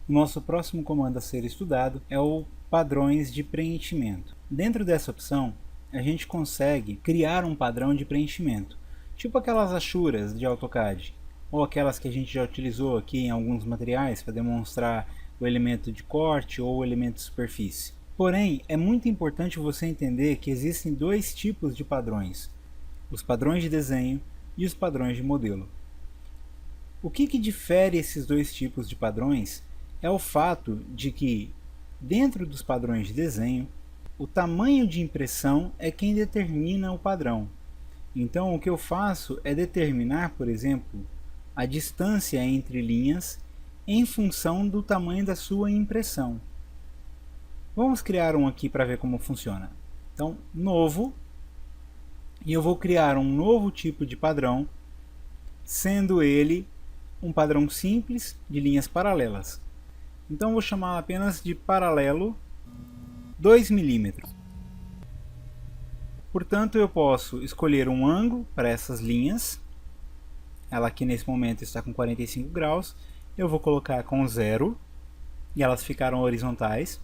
O nosso próximo comando a ser estudado é o padrões de preenchimento. Dentro dessa opção, a gente consegue criar um padrão de preenchimento, tipo aquelas achuras de AutoCAD, ou aquelas que a gente já utilizou aqui em alguns materiais para demonstrar o elemento de corte ou o elemento de superfície. Porém, é muito importante você entender que existem dois tipos de padrões, os padrões de desenho e os padrões de modelo. O que difere esses dois tipos de padrões é o fato de que, dentro dos padrões de desenho, o tamanho de impressão é quem determina o padrão. Então, o que eu faço é determinar, por exemplo, a distância entre linhas em função do tamanho da sua impressão. Vamos criar um aqui para ver como funciona. Então, novo, e eu vou criar um novo tipo de padrão, sendo ele um padrão simples de linhas paralelas. Então, vou chamar apenas de paralelo 2 mm. Portanto, eu posso escolher um ângulo para essas linhas. Ela aqui nesse momento está com 45 graus. Eu vou colocar com 0 e elas ficaram horizontais.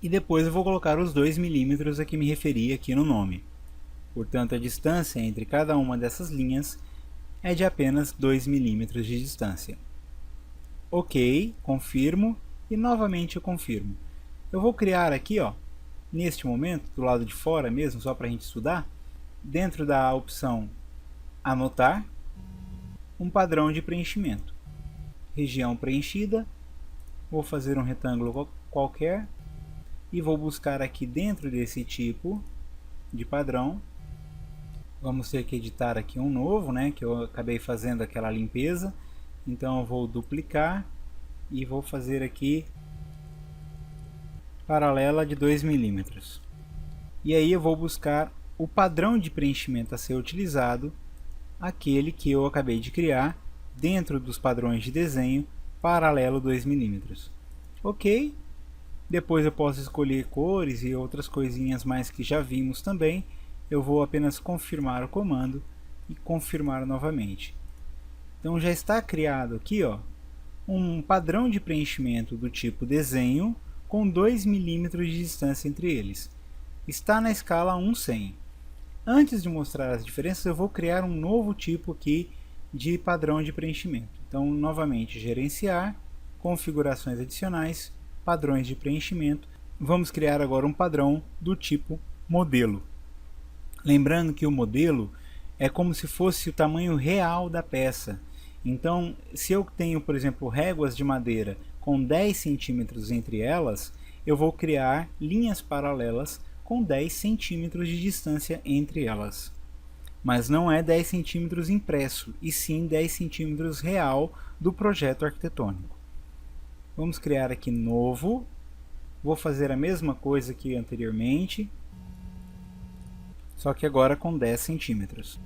E depois eu vou colocar os 2 mm a que me referi aqui no nome. Portanto, a distância entre cada uma dessas linhas é de apenas 2 mm de distância. Ok, confirmo e novamente eu confirmo. Eu vou criar aqui, neste momento, do lado de fora mesmo, só para a gente estudar, dentro da opção anotar, um padrão de preenchimento. Região preenchida, vou fazer um retângulo qualquer e vou buscar aqui dentro desse tipo de padrão. Vamos ter que editar aqui um novo, que eu acabei fazendo aquela limpeza. Então eu vou duplicar e vou fazer aqui paralela de 2 mm. E aí eu vou buscar o padrão de preenchimento a ser utilizado, aquele que eu acabei de criar dentro dos padrões de desenho paralelo 2 mm. Ok. Depois eu posso escolher cores e outras coisinhas mais que já vimos também. Eu vou apenas confirmar o comando e confirmar novamente. Então já está criado aqui um padrão de preenchimento do tipo desenho com 2 mm de distância entre eles. Está na escala 1/100. Antes de mostrar as diferenças, eu vou criar um novo tipo aqui de padrão de preenchimento. Então, novamente, gerenciar, configurações adicionais, padrões de preenchimento. Vamos criar agora um padrão do tipo modelo. Lembrando que o modelo é como se fosse o tamanho real da peça. Então, se eu tenho, por exemplo, réguas de madeira com 10 centímetros entre elas, eu vou criar linhas paralelas com 10 centímetros de distância entre elas. Mas não é 10 centímetros impresso, e sim 10 centímetros real do projeto arquitetônico. Vamos criar aqui novo. Vou fazer a mesma coisa que anteriormente, só que agora com 10 centímetros.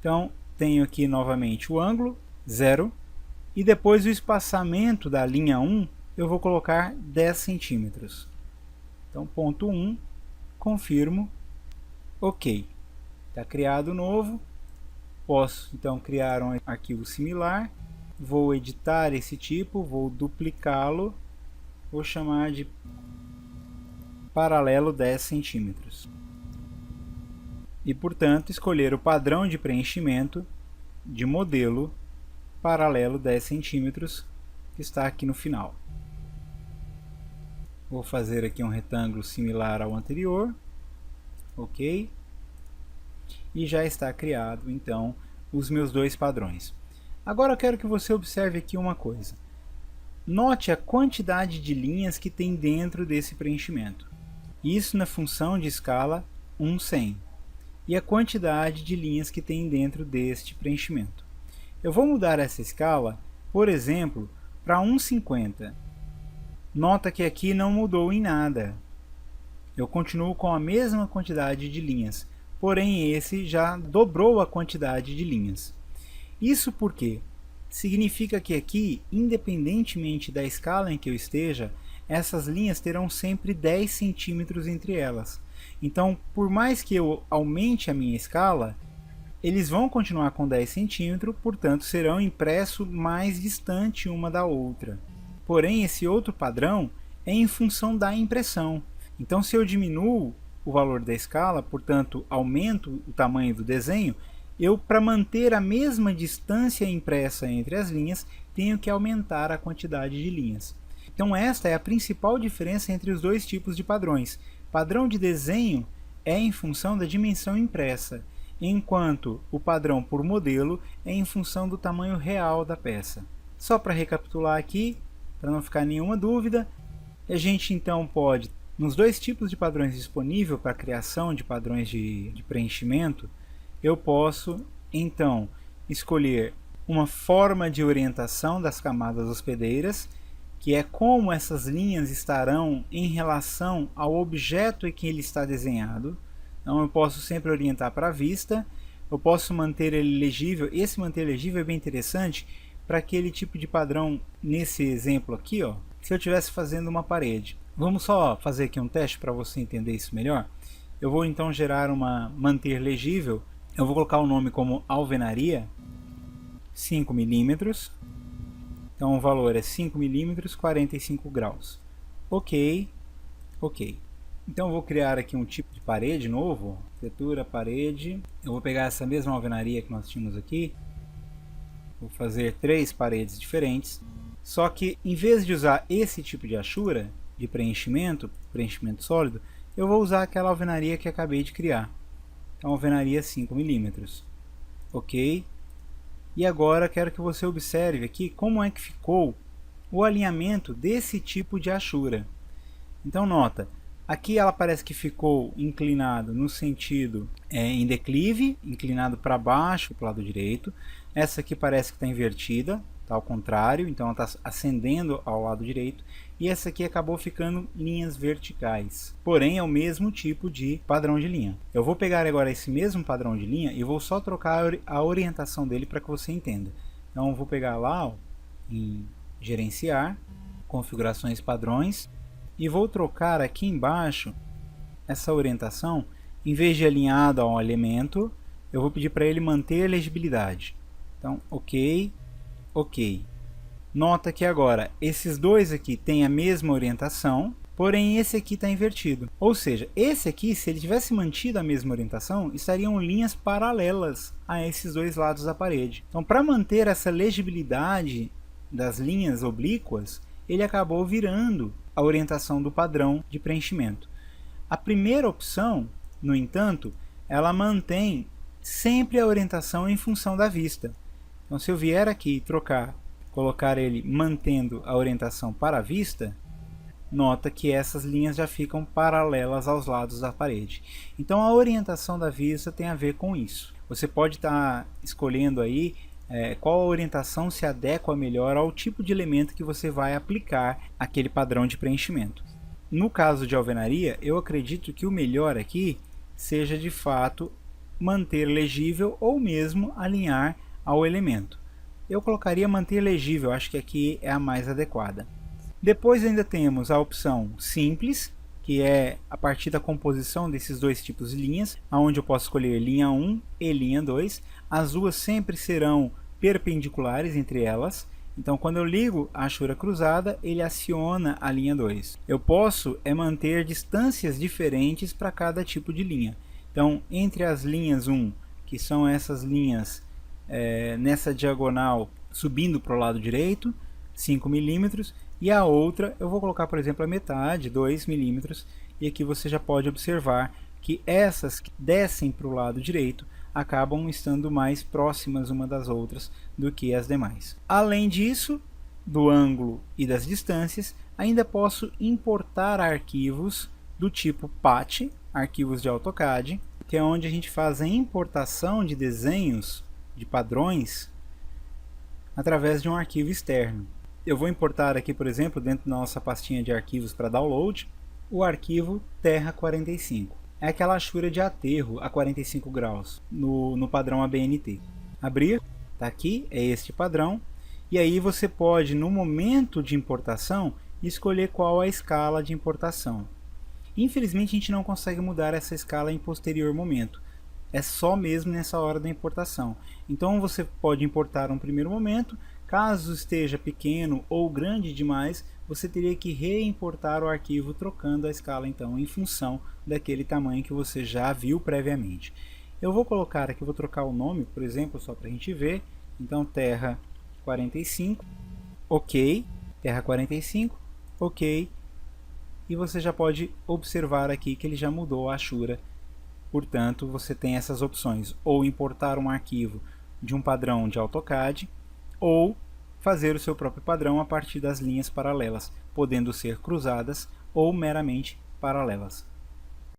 Então, tenho aqui novamente o ângulo, 0, e depois o espaçamento da linha 1, eu vou colocar 10 centímetros. Então, ponto 1, confirmo, ok. Está criado novo, posso então criar um arquivo similar, vou editar esse tipo, vou duplicá-lo, vou chamar de paralelo 10 centímetros. E, portanto, escolher o padrão de preenchimento de modelo paralelo 10 centímetros, que está aqui no final. Vou fazer aqui um retângulo similar ao anterior, ok? E já está criado, então, os meus dois padrões. Agora eu quero que você observe aqui uma coisa. Note a quantidade de linhas que tem dentro desse preenchimento. Isso na função de escala 1/100. E a quantidade de linhas que tem dentro deste preenchimento. Eu vou mudar essa escala, por exemplo, para 1/50. Nota que aqui não mudou em nada. Eu continuo com a mesma quantidade de linhas, porém esse já dobrou a quantidade de linhas. Isso porque significa que aqui, independentemente da escala em que eu esteja, essas linhas terão sempre 10 centímetros entre elas. Então, por mais que eu aumente a minha escala, eles vão continuar com 10 centímetros, portanto serão impressos mais distante uma da outra. Porém, esse outro padrão é em função da impressão. Então, se eu diminuo o valor da escala, portanto, aumento o tamanho do desenho, eu, para manter a mesma distância impressa entre as linhas, tenho que aumentar a quantidade de linhas. Então, esta é a principal diferença entre os dois tipos de padrões. Padrão de desenho é em função da dimensão impressa, enquanto o padrão por modelo é em função do tamanho real da peça. Só para recapitular aqui, para não ficar nenhuma dúvida, a gente então pode, nos dois tipos de padrões disponíveis para a criação de padrões de preenchimento, eu posso então escolher uma forma de orientação das camadas hospedeiras, que é como essas linhas estarão em relação ao objeto em que ele está desenhado. Então eu posso sempre orientar para a vista, eu posso manter ele legível. Esse manter legível é bem interessante para aquele tipo de padrão, nesse exemplo aqui, ó, se eu estivesse fazendo uma parede. Vamos só fazer aqui um teste para você entender isso melhor. Eu vou então gerar uma manter legível, eu vou colocar o nome como alvenaria, 5 milímetros. Então o valor é 5 milímetros, 45 graus. Ok, ok. Então eu vou criar aqui um tipo de parede novo, arquitetura, parede. Eu vou pegar essa mesma alvenaria que nós tínhamos aqui, vou fazer 3 paredes diferentes. Só que em vez de usar esse tipo de achura, de preenchimento sólido, eu vou usar aquela alvenaria que acabei de criar. Então alvenaria 5 milímetros. Ok. E agora quero que você observe aqui como é que ficou o alinhamento desse tipo de achura. Então nota, aqui ela parece que ficou inclinado no sentido em declive, inclinado para baixo para o lado direito. Essa aqui parece que está invertida, está ao contrário, então ela está ascendendo ao lado direito. E essa aqui acabou ficando linhas verticais, porém é o mesmo tipo de padrão de linha. Eu vou pegar agora esse mesmo padrão de linha e vou só trocar a orientação dele para que você entenda. Então eu vou pegar lá, ó, em gerenciar, configurações padrões, e vou trocar aqui embaixo essa orientação. Em vez de alinhado a um elemento, eu vou pedir para ele manter legibilidade. Então ok, ok. Nota que agora esses dois aqui têm a mesma orientação, porém esse aqui está invertido. Ou seja, esse aqui, se ele tivesse mantido a mesma orientação, estariam linhas paralelas a esses dois lados da parede. Então, para manter essa legibilidade das linhas oblíquas, ele acabou virando a orientação do padrão de preenchimento. A primeira opção, no entanto, ela mantém sempre a orientação em função da vista. Então, se eu vier aqui e colocar ele mantendo a orientação para a vista, nota que essas linhas já ficam paralelas aos lados da parede. Então a orientação da vista tem a ver com isso. Você pode estar escolhendo aí qual a orientação se adequa melhor ao tipo de elemento que você vai aplicar aquele padrão de preenchimento. No caso de alvenaria, eu acredito que o melhor aqui seja de fato manter legível ou mesmo alinhar ao elemento. Eu colocaria manter legível, acho que aqui é a mais adequada. Depois ainda temos a opção simples, que é a partir da composição desses dois tipos de linhas, onde eu posso escolher linha 1 e linha 2. As duas sempre serão perpendiculares entre elas. Então quando eu ligo a achura cruzada, ele aciona a linha 2. Eu posso manter distâncias diferentes para cada tipo de linha. Então entre as linhas 1, que são essas linhas nessa diagonal subindo para o lado direito, 5 milímetros, e a outra eu vou colocar, por exemplo, a metade, 2 milímetros, e aqui você já pode observar que essas que descem para o lado direito acabam estando mais próximas uma das outras do que as demais. Além disso, do ângulo e das distâncias, ainda posso importar arquivos do tipo PAT, arquivos de AutoCAD, que é onde a gente faz a importação de desenhos de padrões através de um arquivo externo. Eu vou importar aqui, por exemplo, dentro da nossa pastinha de arquivos para download, o arquivo Terra 45. É aquela achura de aterro a 45 graus no padrão ABNT. Abrir, está aqui, é este padrão. E aí você pode, no momento de importação, escolher qual a escala de importação. Infelizmente a gente não consegue mudar essa escala em posterior momento. É só mesmo nessa hora da importação. Então você pode importar um primeiro momento, Caso esteja pequeno ou grande demais, você teria que reimportar o arquivo trocando a escala então em função daquele tamanho que você já viu previamente. Eu vou colocar aqui, vou trocar o nome, por exemplo, só para a gente ver. Então terra 45, ok, terra 45, ok, e você já pode observar aqui que ele já mudou a Ashura. Portanto, você tem essas opções, ou importar um arquivo de um padrão de AutoCAD, ou fazer o seu próprio padrão a partir das linhas paralelas, podendo ser cruzadas ou meramente paralelas.